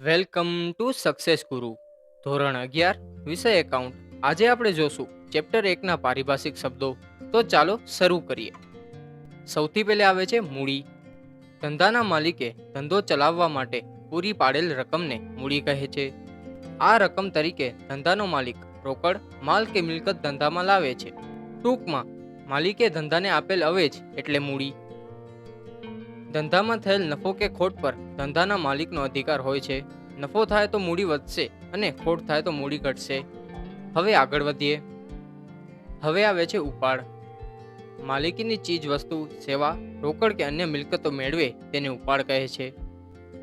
Welcome to success ગુરુ ધોરણ 11 વિષય એકાઉન્ટ. આજે આપણે જોશું ચેપ્ટર 1ના પારિભાષિક શબ્દો. તો ચાલો શરૂ કરીએ. સૌથી પહેલા આવે છે મૂડી. ધંધાના માલિકે ધંધો ચલાવવા માટે પૂરી પાડેલ રકમને મૂડી કહે છે. આ રકમ તરીકે ધંધાનો માલિક રોકડ, માલ કે મિલકત ધંધામાં લાવે છે. ટૂંકમાં માલિકે ધંધાને આપેલ અવેજ એટલે મૂડી. ધંધામાં થયેલ નફો કે ખોટ પર ધંધાના માલિકનો અધિકાર હોય છે. નફો થાય તો મૂડી વધશે અને ખોટ થાય તો મૂડી ઘટશે. હવે આગળ વધીએ. હવે આવે છે ઉપાડ. માલિકીની ચીજ વસ્તુ, સેવા, રોકડ કે અન્ય મિલકતો મેળવે તેને ઉપાડ કહે છે.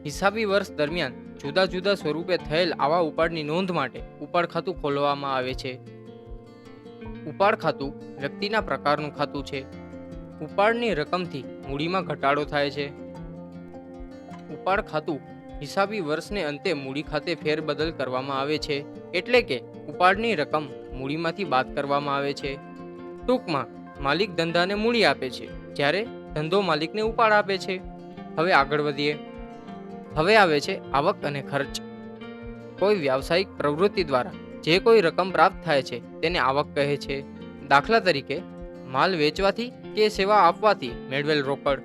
હિસાબી વર્ષ દરમિયાન જુદા જુદા સ્વરૂપે થયેલ આવા ઉપાડની નોંધ માટે ઉપાડ ખાતું ખોલવામાં આવે છે. ઉપાડ ખાતું વ્યક્તિના પ્રકારનું ખાતું છે. ઉપાડની રકમથી મૂડીમાં ઘટાડો થાય છે. ઉપાડ ખાતું હિસાબી વર્ષને અંતે મૂડી ખાતે ફેરબદલ કરવામાં આવે છે, એટલે કે ઉપાડની રકમ મૂડીમાંથી બાદ કરવામાં આવે છે. ટૂંકમાં માલિક ધંધાને મૂડી આપે છે, જ્યારે ધંધો માલિકને ઉપાડ આપે છે. હવે આગળ વધીએ. હવે આવે છે આવક અને ખર્ચ. કોઈ વ્યાવસાયિક પ્રવૃત્તિ દ્વારા જે કોઈ રકમ પ્રાપ્ત થાય છે તેને આવક કહે છે. દાખલા તરીકે માલ વેચવાથી કે સેવા આપવાથી મેળવેલ રોકડ.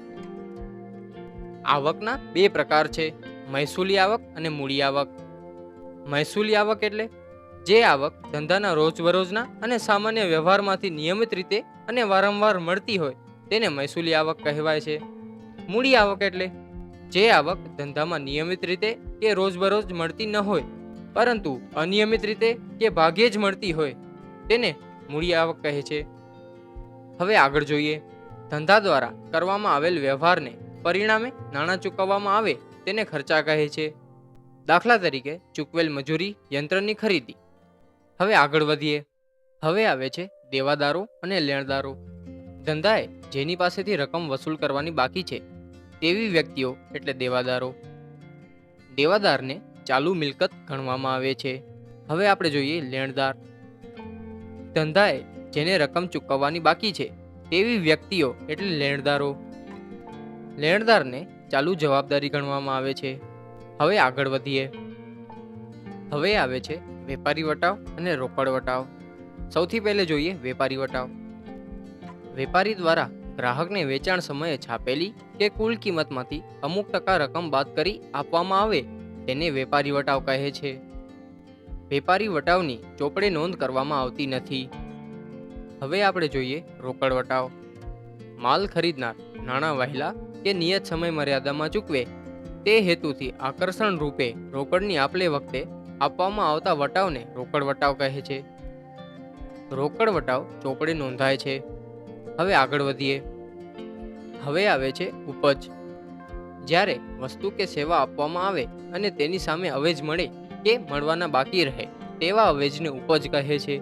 આવકના બે પ્રકાર છે, મહેસૂલી આવક અને મૂડી આવક. મહેસૂલી આવક એટલે જે આવક ધંધાના રોજબરોજના અને સામાન્ય વ્યવહારમાંથી નિયમિત રીતે અને વારંવાર મળતી હોય તેને મહેસૂલી આવક કહેવાય છે. મૂડી આવક એટલે જે આવક ધંધામાં નિયમિત રીતે કે રોજબરોજ મળતી ન હોય, પરંતુ અનિયમિત રીતે કે ભાગ્યે જ મળતી હોય તેને મૂડી આવક કહે છે. હવે આગળ જોઈએ. ધંધા દ્વારા કરવામાં આવેલ વ્યવહારને પરિણામે નાણાં ચૂકવવામાં આવે તેને ખર્ચા કહે છે. દાખલા તરીકે ચૂકવેલ મજૂરી, યંત્રની ખરીદી. હવે આગળ વધીએ. હવે આવે છે દેવાદારો અને લેણદારો. ધંધાએ જેની પાસેથી રકમ વસૂલ કરવાની બાકી છે તેવી વ્યક્તિઓ એટલે દેવાદારો. દેવાદારને ચાલુ મિલકત ગણવામાં આવે છે. હવે આપણે જોઈએ લેણદાર. ધંધાએ જેને રકમ ચૂકવવાની બાકી છે તેવી વ્યક્તિઓ એટલે લેણદારો. લેણદારને ચાલુ જવાબદારી ગણવામાં આવે છે. હવે આગળ વધીએ. હવે આવે છે વેપારી વટાવ અને રોકડ વટાવ. સૌથી પહેલે જોઈએ વેપારી વટાવ. વેપારી દ્વારા ગ્રાહકને વેચાણ સમયે છાપેલી કે કુલ કિંમતમાંથી અમુક ટકા રકમ બાદ કરી આપવામાં આવે તેને વેપારી વટાવ કહે છે. વેપારી વટાવની ચોપડે નોંધ કરવામાં આવતી નથી. હવે આપણે જોઈએ રોકડ વટાવ. માલ ખરીદનાર નાણાં વહેલા કે નિયત સમય મર્યાદામાં ચૂકવે તે હેતુથી આકર્ષણ રૂપે રોકડની આપલે વખતે આપવામાં આવતા વટાવને રોકડ વટાવ કહે છે. રોકડ વટાવ ચોપડે નોંધાય છે. હવે આગળ વધીએ. હવે આવે છે ઉપજ. જ્યારે વસ્તુ કે સેવા આપવામાં આવે અને તેની સામે અવેજ મળે કે મળવાના બાકી રહે તેવા અવેજને ઉપજ કહે છે.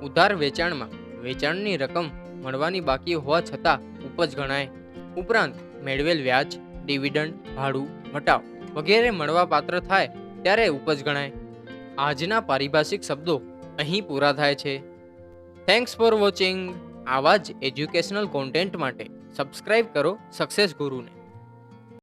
ઉધાર વેચાણમાં વેચાણની રકમ મળવાની બાકી હોવા છતાં ઉપજ ગણાય. ઉપરાંત મેળવેલ વ્યાજ, ડિવિડન્ડ, ભાડું, વટાવ વગેરે મળવા પાત્ર થાય ત્યારે ઉપજ ગણાય. આજના પારિભાષિક શબ્દો અહીં પૂરા થાય છે. Thanks for watching. આવા જ એજ્યુકેશનલ કોન્ટેન્ટ માટે સબસ્ક્રાઇબ કરો સક્સેસ ગુરુને.